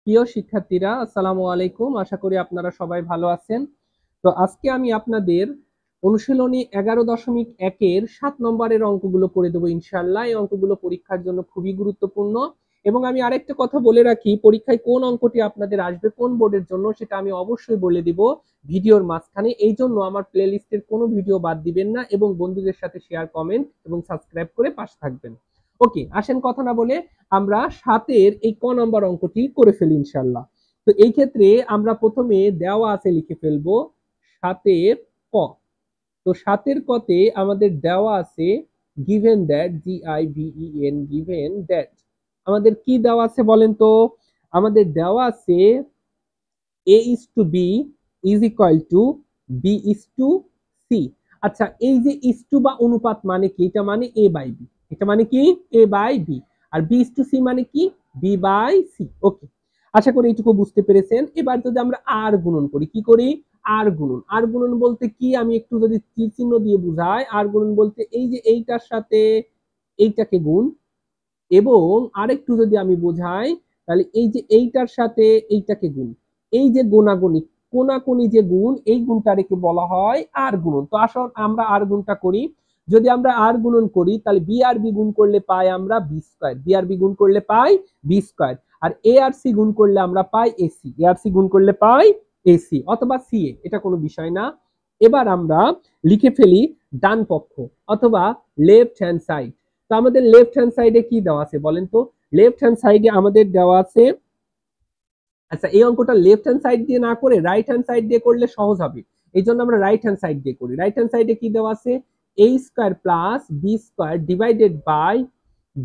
প্রিয় শিক্ষার্থীরা, আসসালামু আলাইকুম। আশা করি আপনারা সবাই ভালো আছেন। তো আজকে আমি আপনাদের অনুশীলনী 11.1 7 নম্বরের অঙ্কগুলো করে দেবো ইনশাআল্লাহ। এই অঙ্কগুলো পরীক্ষার জন্য খুবই গুরুত্বপূর্ণ। এবং আমি আরেকটা কথা বলে রাখি, পরীক্ষায় কোন অঙ্কটি আপনাদের আসবে কোন বোর্ডের জন্য সেটা আমি অবশ্যই বলে দিব ভিডিওর মাঝখানে। এই জন্য আমার প্লেলিস্টের কোনো ভিডিও বাদ দিবেন না এবং বন্ধুদের সাথে শেয়ার, কমেন্ট এবং সাবস্ক্রাইব করে পাশে থাকবেন। ওকে, আসেন কথা না বলে আমরা 7-এর এই ক নম্বর অঙ্কটি করে ফেলি ইনশাআল্লাহ। তো এই ক্ষেত্রে আমরা প্রথমে দেওয়া আছে লিখে ফেলবো 7-এর ক। তো 7-এর কতে আমাদের দেওয়া আছে given that, GIVEN, given that আমাদের কি দেওয়া আছে বলেন তো? আমাদের দেওয়া আছে a is to b is equal to b is to c। আচ্ছা, এই যে is to বা অনুপাত মানে কি? এটা মানে a by b। এটা মানে কি? a by b। R b is to c মানে কি? b by c। ওকে, আশা করি এইটুকু বুঝতে পেরেছেন। এবার যদি আমরা আর গুণন করি, কি করি? আর গুণন। আর গুণন বলতে কি? আমি একটু যদি তীর চিহ্ন দিয়ে বুঝাই, আর গুণন বলতে এই যে এইটার সাথে এইটাকে গুণ, এবং আরেকটু যদি আমি বোঝাই তাহলে এই যে এইটার সাথে এইটাকে গুণ। এই যে গোনাগুনি, কোনাকুনি যে গুণ, এই গুণটাকে বলা হয় আর গুণন। তো আসল আমরা আর গুণটা করি। যদি আমরা আর গুণন করি তাহলে বি আর বি গুণ করলে পাই আমরা বি স্কয়ার, বি আর বি গুণ করলে পাই বি স্কয়ার। আর এ আর সি গুণ করলে আমরা পাই এসি, এ আর সি গুণ করলে পাই এসি অথবা সি এ, এটা কোনো বিষয় না। এবার আমরা লিখে ফেলি ডান পক্ষ অথবা লেফট হ্যান্ড সাইড। তো আমাদের লেফট হ্যান্ড সাইডে কি দেওয়া আছে বলেন তো? লেফট হ্যান্ড সাইডে আমাদের দেওয়া আছে, আচ্ছা এই অঙ্কটা লেফট হ্যান্ড সাইড দিয়ে না করে রাইট হ্যান্ড সাইড দিয়ে করলে সহজ হবে। এই জন্য আমরা রাইট হ্যান্ড সাইড দিয়ে করি। রাইট হ্যান্ড সাইডে কি দেওয়া আছে? a square plus B square divided by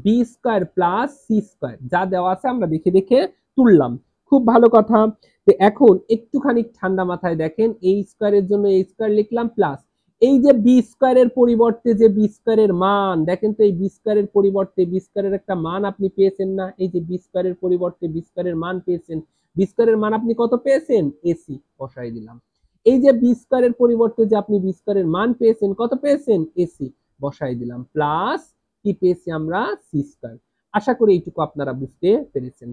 B square plus C square. যা দেওয়া আছে আমরা দেখে দেখে তুললাম। খুব ভালো কথা। তো এখন একটুখানি ঠান্ডা মাথায় দেখেন, এই স্কয়ারের জন্য এই স্কয়ার লিখলাম প্লাস এই যে বি স্কয়ারের পরিবর্তে যে বি স্কয়ারের মান, দেখেন তো এই বি স্কয়ারের পরিবর্তে বি স্কয়ারের একটা মান আপনি পেয়েছেন না? এই যে বি স্কয়ারের পরিবর্তে বি স্কয়ারের মান পেয়েছেন, বি স্কয়ারের মান আপনি কত পেয়েছেন? এসি, বসাই দিলাম। এই যে বি স্কয়ারের পরিবর্তে যে আপনি বি স্কয়ারের মান পেয়েছেন, কত পেয়েছেন? এসি, বসাই দিলাম। প্লাস কি পেয়েছি আমরা? C square. আশা করি এইটুকু আপনারা বুঝতে পেরেছেন।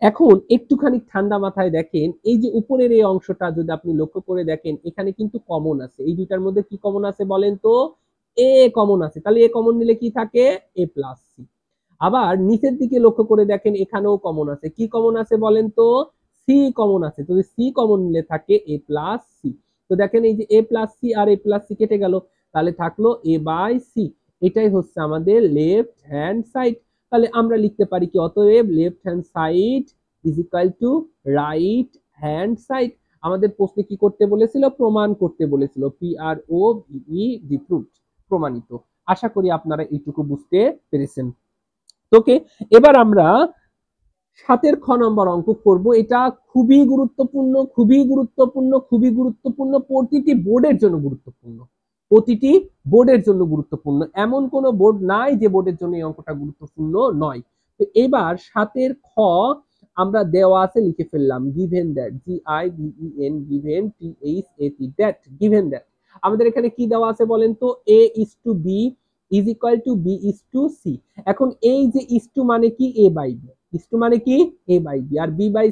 এখন একটুখানি ঠান্ডা মাথায় দেখেন, এই যে উপরের এই অংশটা যদি আপনি লক্ষ্য করে দেখেন, এখানে কিন্তু কমন আছে। এই দুইটার মধ্যে কি কমন আছে বলেন তো? এ কমন আছে। তাহলে এ কমন নিলে কি থাকে? এ প্লাস সি। আবার নিচের দিকে লক্ষ্য করে দেখেন, এখানেও কমন আছে। কি কমন আছে বলেন তো? সি কমন আছে। যদি সি কমন নিলে থাকে এ প্লাস সি। তো দেখেন এই যে এ প্লাস সি আর এ প্লাস সি কেটে গেল, তাহলে থাকলো এ বাই সি। এটাই হচ্ছে আমাদের লেফট হ্যান্ড সাইড। তাহলে আমরা লিখতে পারি কি? অতএব left hand side is equal to right hand side. আমাদের প্রশ্নে কি করতে বলেছিল? প্রমাণ করতে বলেছিল। পি আর ও ভিই ডি, প্রুভড, প্রমাণিত। আশা করি আপনারা এইটুকু বুঝতে পেরেছেন। ওকে, এবার আমরা 7-এর খ নম্বর অঙ্ক করব। এটা খুবই গুরুত্বপূর্ণ, খুবই গুরুত্বপূর্ণ, খুবই গুরুত্বপূর্ণ, প্রতিটি বোর্ডের জন্য গুরুত্বপূর্ণ। প্রতিটি বোর্ডের জন্য গুরুত্বপূর্ণ। এমন কোন বোর্ড নাই যে বোর্ডের জন্য এই অঙ্কটা গুরুত্বপূর্ণ নয়। তো এবার 7-এর খ আমরা দেওয়া আছে লিখে ফেললাম given that, GIVEN, given THAT, that, given that. আমাদের এখানে কি দেওয়া আছে বলেন তো? A is to B is equal to B is to C। এখন এই যে is to মানে কি? A by B। is to মানে কি? A by B। R B by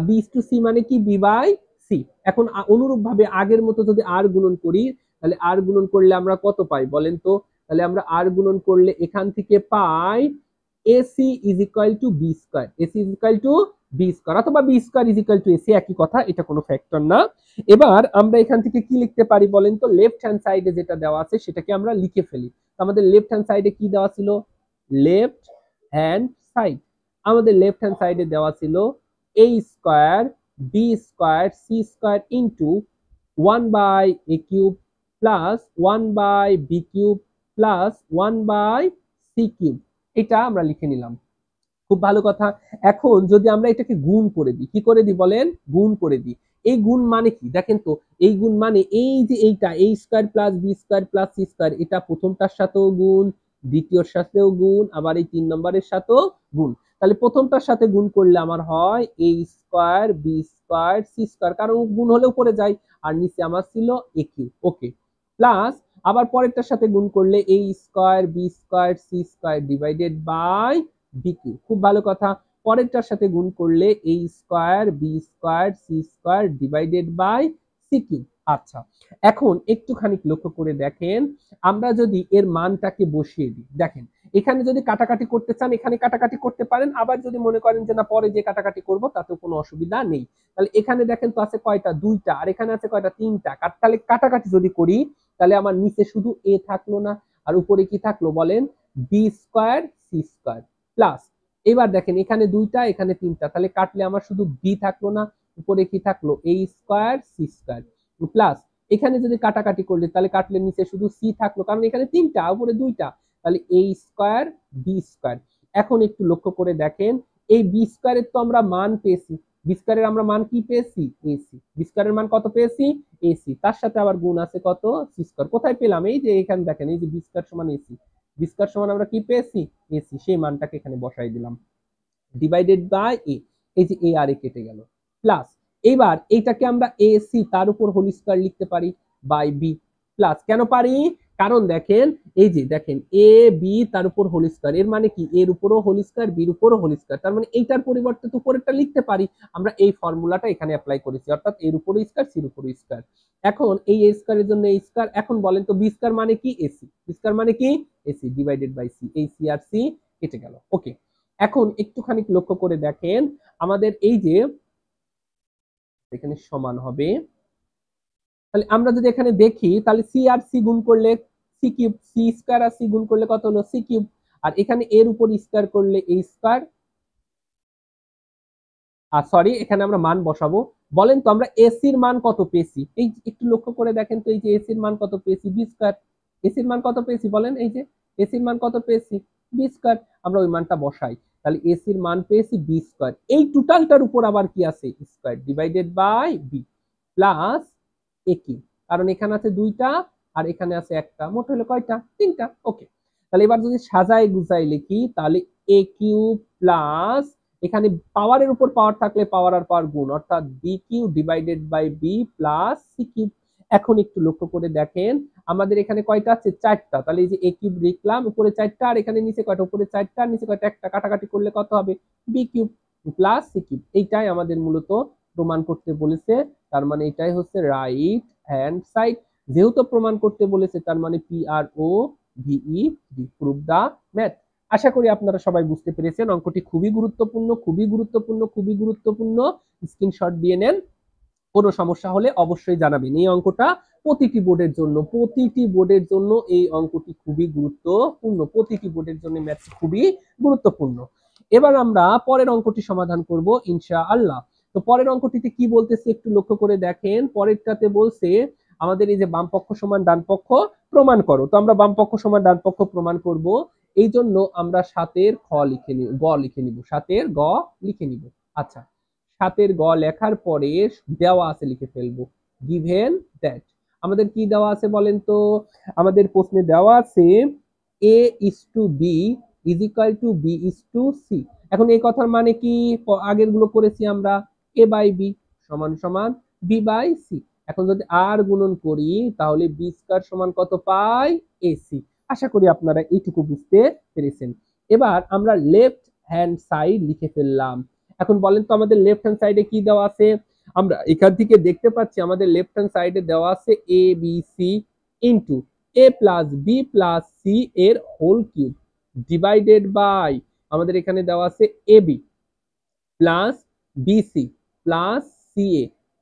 B is to C মানে কি? B by C। এখন অনুরূপ ভাবে আগের মতো যদি আর গুণন করি, তাহলে আর গুণন করলে আমরা কত পাই বলেন তো? তাহলে আমরা আর গুণন করলে এখান থেকে পাই AC is equal to B square, AC is equal to B square অথবা B square is equal to AC, একই কথা, এটা কোনো ফ্যাক্টর না। এবার আমরা এখান থেকে কি লিখতে পারি বলেন তো? লেফট হ্যান্ড সাইডে যেটা দেওয়া আছে সেটাকে আমরা লিখে ফেলি। আমাদের লেফট হ্যান্ড সাইডে কি দেওয়া ছিল? লেফট হ্যান্ড সাইড, আমাদের লেফট হ্যান্ড সাইডে দেওয়া ছিল a square B square C square into 1 by A cube plus 1 by B cube plus 1 by C cube. এটা আমরা লিখে নিলাম। খুব ভালো কথা। এখন যদি আমরা এটাকে গুণ করে দিই, কি করে দিই বলেন? গুণ করে দিই। এই গুণ মানে কি দেখেন তো? এই গুণ মানে এই যে এইটা a square plus B square plus C square, এটা প্রথমটার সাথেও গুণ, দ্বিতীয়র সাথেও গুণ, আবার এই 3 নম্বরের সাথেও গুণ। তাহলে প্রথমটার সাথে গুণ করলে আমার হয় a square B square C square, কারণ গুণ হলে উপরে যায়, আর নিচে আমার ছিল a কিউব। ওকে, প্লাস আবার পরেরটার সাথে গুণ করলে a square B square C square divided by B cube. খুব ভালো কথা। পরেরটার সাথে গুণ করলে a square b square c square divided by c cube. আচ্ছা, এখন একটুখানি লক্ষ্য করে দেখেন, আমরা যদি এর মানটাকে বসিয়ে দিই, দেখেন এখানে যদি কাটাকাটি করতে চান এখানে কাটাকাটি করতে পারেন, আবার যদি মনে করেন যে না পরে যে কাটাকাটি করব তাতেও কোনো অসুবিধা নেই। তাহলে এখানে দেখেন তো আছে কয়টা, দুইটা, আর এখানে আছে কয়টা, তিনটা। তাহলে কাটাকাটি যদি করি তাহলে আমার নিচে শুধু a থাকলো না, আর উপরে কি থাকলো বলেন, B square C square plus, এবার দেখেন এখানে দুইটা এখানে তিনটা, তাহলে কাটলে আমার শুধু বি থাকলো না, উপরে কি থাকলো a square C square plus, এখানে যদি কাটাকাটি করলে তাহলে কাটলে নিচে শুধু সি থাকলো, কারণ এখানে তিনটা উপরে দুইটা, তাহলে a স্কয়ার বি স্কয়ার। এখন একটু লক্ষ্য করে দেখেন, এই বি স্কয়ারের তো আমরা মান পেয়েছি, বি স্কয়ারের আমরা মান কি পেয়েছি, এসি। বি স্কয়ারের মান কত পেয়েছি, এসি। তার সাথে আবার গুণ আছে কত, সি স্কয়ার। কোথায় পেলাম, এই যে এখানে দেখেন, এই যে বি স্কয়ার সমান এসি, বি স্কয়ার সমান আমরা কি পেয়েছি, এসি। সেই মানটাকে এখানে বসাই দিলাম, ডিভাইডেড বাই এ, এই যে এ আর এ কেটে গেল, প্লাস এইবার এইটাকে আমরা এ সি তার উপর হোল স্কয়ার লিখতে পারি বাই বি প্লাস, কেন পারি, কারণ দেখেন এই যে দেখেন এ বি তার উপর হোল স্কয়ার, এর মানে কি এর উপরও হোল স্কয়ার বির উপরও হোল স্কয়ার, তার মানে এইটার পরিবর্তে তো উপরেরটা লিখতে পারি। আমরা এই ফর্মুলাটা এখানে অ্যাপ্লাই করেছি, অর্থাৎ এর উপরও স্কয়ার সির উপরও স্কয়ার। এখন এই এ স্কয়ারের জন্য এই স্কয়ার, এখন বলেন তো বি স্কয়ার মানে কি, এসি। বি স্কয়ার মানে কি, এসি ডিভাইডেড বাই সি, এই সি আর সি কেটে গেল। ওকে, এখন একটুখানি লক্ষ্য করে দেখেন, আমাদের এই যে এখানে সমান হবে, তাহলে আমরা যদি এখানে দেখি তাহলে সি আর সি গুণ করলে সি কিউব, সি স্কয়ার আর সি গুণ করলে কত হলো, সি কিউব, আর এখানে এর উপর স্কয়ার করলে এ স্কয়ার, আর সরি এখানে আমরা মান বসাবো। বলেন তো আমরা এসির মান কত পেয়েছি, এই একটু লক্ষ্য করে দেখেন তো, এই যে এসির মান কত পেয়েছি, বি স্কয়ার। এসির মান কত পেয়েছি বলেন, এই যে এসির মান কত পেয়েছি, বি স্কয়ার। আমরা ওই মানটা বসাই, তাহলে এসির মান পেয়েছি বি স্কয়ার, এই টোটালটার উপর আবার কি আছে, square divided by B plus A cube, কারণ এখানে আছে দুইটা আর এখানে আছে একটা, মোট হলো কয়টা, তিনটা। ওকে, তাহলে এবার যদি সাজাই গুজাই লিখি তাহলে এ কিউব প্লাস, এখানে পাওয়ারের উপর পাওয়ার থাকলে পাওয়ার আর পাওয়ার গুণ, অর্থাৎ B cube divided by B plus C cube. এখন একটু লক্ষ্য করে দেখেন, আমাদের এখানে কয়টা আছে, চারটা, তাহলে এই যে এ কিউব লিখলাম, উপরে চারটা আর এখানে নিচে কয়টা, উপরে চারটা নিচে কয়টা, একটা, কাটাকাটি করলে কত হবে, B cube plus C cube. এইটাই আমাদের মূলত প্রমাণ করতে বলেছে, তার মানে এটাই হচ্ছে রাইট হ্যান্ড সাইড। যেহেতু প্রমাণ করতে বলেছে তার মানে পি আর ও ভিই, প্রুভ দা ম্যাথ। আশা করি আপনারা সবাই বুঝতে পেরেছেন, অঙ্কটি খুবই গুরুত্বপূর্ণ, খুবই গুরুত্বপূর্ণ, খুবই গুরুত্বপূর্ণ। স্ক্রিনশট দিয়ে নেন, কোনো সমস্যা হলে অবশ্যই জানাবেন। এই অঙ্কটা প্রতিটি বোর্ডের জন্য, প্রতিটি বোর্ডের জন্য এই অঙ্কটি খুবই গুরুত্বপূর্ণ, প্রতিটি বোর্ডের জন্য ম্যাথ খুবই গুরুত্বপূর্ণ। এবার আমরা পরের অঙ্কটি সমাধান করব ইনশাআল্লাহ। তো পরের অঙ্কটিতে কি বলতেছে একটু লক্ষ্য করে দেখেন, পরেরটাতে বলছে আমাদের এই যে বাম পক্ষ সমান ডান পক্ষ প্রমাণ করো। তো আমরা বাম পক্ষ সমান ডান পক্ষ প্রমাণ করব, এই জন্য আমরা 7-এর খ লিখে নিব, গ লিখে নিব, 7-এর গ লিখে নিব। আচ্ছা, 7-এর গ লেখার পরে দেওয়া আছে লিখে ফেলবো, গিভেন দ্যাট। আমাদের কি দেওয়া আছে বলেন তো, আমাদের প্রশ্নে দেওয়া আছে a is to b is equal to b is to c। এখন এই কথার মানে কি, আগের গুলো করেছি আমরা, a by b সমান সমান b by c। এখন যদি আর গুণন করি তাহলে b স্কয়ার সমান কত পাই, ac। আশা করি আপনারা এইটুকু বুঝতে পেরেছেন। এবার আমরা লেফট হ্যান্ড সাইড লিখে ফেললাম। এখন বলেন তো আমাদের লেফট হ্যান্ড সাইডে কি দেওয়া আছে, আমরা এখান থেকে দেখতে পাচ্ছি আমাদের লেফট হ্যান্ড সাইডে দেওয়া আছে a b c into a plus b plus c এর হোল কিউব ডিভাইডেড বাই, আমাদের এখানে দেওয়া আছে a b plus bc plus c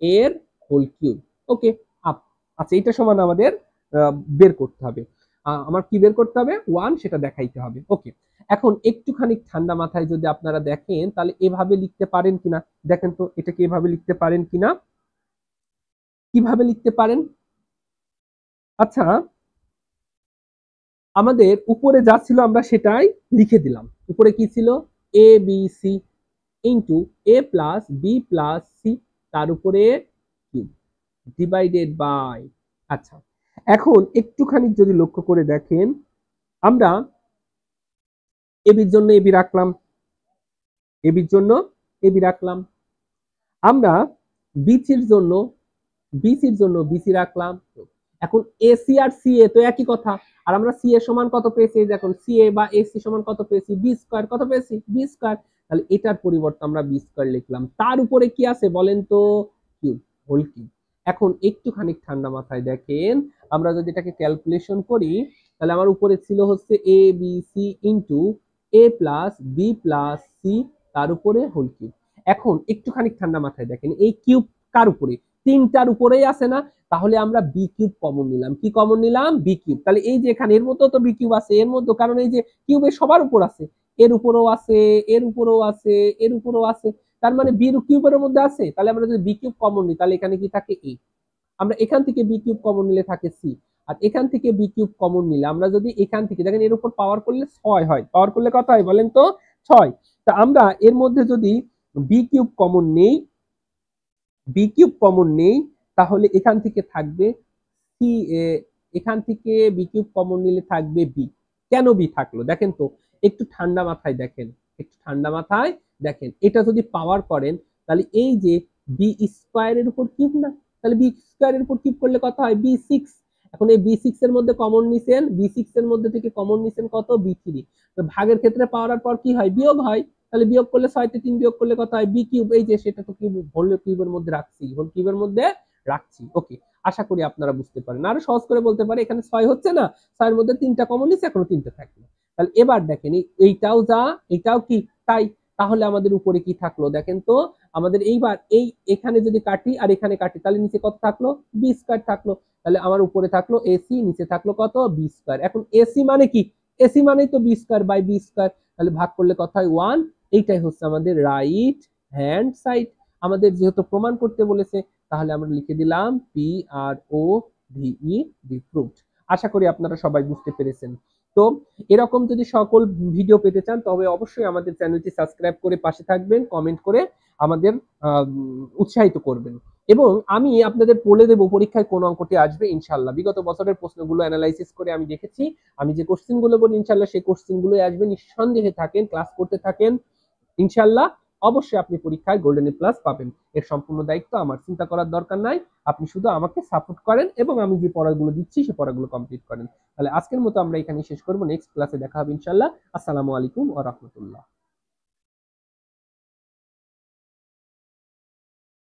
এর হোল কিউব। ওকে, আচ্ছা এটা সমান আমাদের বের করতে হবে, আমার কি বের করতে হবে, 1 সেটা দেখাইতে হবে। ওকে, এখন একটুখানি ঠান্ডা মাথায় যদি আপনারা দেখেন তাহলে এভাবে লিখতে পারেন কিনা, দেখেন তো এটাকে এভাবে লিখতে পারেন কিনা, কিভাবে লিখতে পারেন। আচ্ছা, আমাদের উপরে যা ছিল আমরা সেটাই লিখে দিলাম, উপরে কি ছিল, এ বি সি ইন্টু এ প্লাস বি প্লাস সি তার উপরে কিউব ডিভাইডেড বাই। আচ্ছা, এখন একটুখানি যদি লক্ষ্য করে দেখেন, আমরা এবির জন্য এবি রাখলাম, এবির জন্য এবি রাখলাম, আমরা বিসির জন্য বিসি রাখলাম। এখন এসি আর সি এ তো একই কথা, আর আমরা সি এ সমান কত পেয়েছি, দেখুন সি এ বা এসি সমান কত পেয়েছি, বি স্কয়ার, কত পেয়েছি, বি স্কয়ার। তাহলে এটার পরিবর্তে আমরা বি স্কয়ার লিখলাম। তার উপরে কি আছে বলেন তো? Cube, whole cube. এখন একটুখানি ঠান্ডা মাথায় দেখেন, আমরা যদি এটাকে ক্যালকুলেশন করি তাহলে আমার উপরে ছিল হচ্ছে এ বি সি ইন্টু এ প্লাস বি প্লাস সি, তার উপরে হোল কিউব। এখন একটুখানি ঠান্ডা মাথায় দেখেন, এই কিউব কার উপরে? তিনটার উপরেই আছে না? তাহলে আমরা বি কিউব কমন নিলাম। কি কমন নিলাম? B cube. তাহলে এই যে এখানে এর মধ্যেও তো বি কিউব আছে, এর মধ্যে, কারণ এই যে কিউবের সবার উপর আছে, এর উপরেও আছে, এর উপরেও আছে, এর উপরেও আছে, তার মানে বি কিউবের মধ্যে আছে। তাহলে আমরা যদি বি কিউব কমন নিই তাহলে এখানে কি থাকে? এ। আমরা এখান থেকে বি কিউব কমন নিলে থাকে সি, আর এখান থেকে বি কিউব কমন নিলে আমরা যদি এখান থেকে দেখেন এর উপর পাওয়ার করলে 6 হয়, পাওয়ার করলে কত হয় বলেন তো? 6। তা আমরা এর মধ্যে যদি বি কিউব কমন নেই, বি কিউব কমন নেই, তাহলে এখান থেকে থাকবে সি। এখান থেকে বি কিউব কমন নিলে থাকবে বি। কেন বি থাকলো দেখেন তো, একটু ঠান্ডা মাথায় দেখেন, একটু ঠান্ডা মাথায় দেখেন। এটা যদি পাওয়ার করেন তাহলে এই যে বি স্কয়ারের উপর কিউব না, তাহলে বি স্কয়ারের উপর কিউব করলে কত হয়? B six. এখন এই বি সিক্স এর মধ্যে কমন নিছেন, বি সিক্স এর মধ্যে থেকে কমন নিছেন কত? B three. ভাগের ক্ষেত্রে পাওয়ার পর কি হয়? বিয়োগ হয়। তাহলে বিয়োগ করলে 6 তে 3 বিয়োগ করলে কত হয়? B cube. এই যে সেটা তো কিউব, হোল কিউবের মধ্যে রাখছি, হোল কিউবের মধ্যে রাখছি। ওকে, আশা করি আপনারা বুঝতে পারেন। আরো সহজ করে বলতে পারি, এখানে 6 হচ্ছে না, 6 এর মধ্যে 3টা কমন নিচ্ছে, এখনো 3টা থাকলো। তাহলে এবার দেখেন এইটাও যা, এটাও কি তাই। তাহলে আমাদের উপরে কি থাকলো দেখেন তো, আমাদের এইবার এই এখানে যদি কাটি আর এখানে কাটি তাহলে নিচে কত থাকলো? বি স্কয়ার থাকলো। তাহলে আমার উপরে থাকলো এসি, নিচে থাকলো কত? B square. এখন এসি মানে কি? এসি মানেই তো B square by B square. তাহলে ভাগ করলে কত হয়? 1। এইটাই হচ্ছে আমাদের রাইট হ্যান্ড সাইড। আমাদের যেহেতু প্রমাণ করতে বলেছে তাহলে আমরা লিখে দিলাম পি আর ও ভিই, দি প্রুভড। আশা করি আপনারা সবাই বুঝতে পেরেছেন। তো এরকম যদি সকল ভিডিও পেতে চান তবে অবশ্যই আমাদের চ্যানেলটি সাবস্ক্রাইব করে পাশে থাকবেন, কমেন্ট করে আমাদের উৎসাহিত করবেন। এবং আমি আপনাদের বলে দেব পরীক্ষায় কোন অঙ্কটি আসবে ইনশাল্লাহ। বিগত বছরের প্রশ্নগুলো অ্যানালাইসিস করে আমি দেখেছি, আমি যে কোশ্চেনগুলো বলি ইনশাল্লাহ সেই কোশ্চেনগুলোই আসবে। নিঃসন্দেহে থাকেন, ক্লাস করতে থাকেন, ইনশাল্লাহ অবশ্যই আপনি পরীক্ষায় গোল্ডেন এ প্লাস পাবেন। এর সম্পূর্ণ দায়িত্ব আমার, চিন্তা করার দরকার নাই। আপনি শুধু আমাকে সাপোর্ট করেন এবং আমি যে পড়াগুলো দিচ্ছি সেই পড়াগুলো কমপ্লিট করেন। তাহলে আজকের মতো আমরা এখানেই শেষ করব। নেক্সট ক্লাসে দেখা হবে ইনশাল্লাহ। আসসালামু আলাইকুম ওয়া রাহমাতুল্লাহ।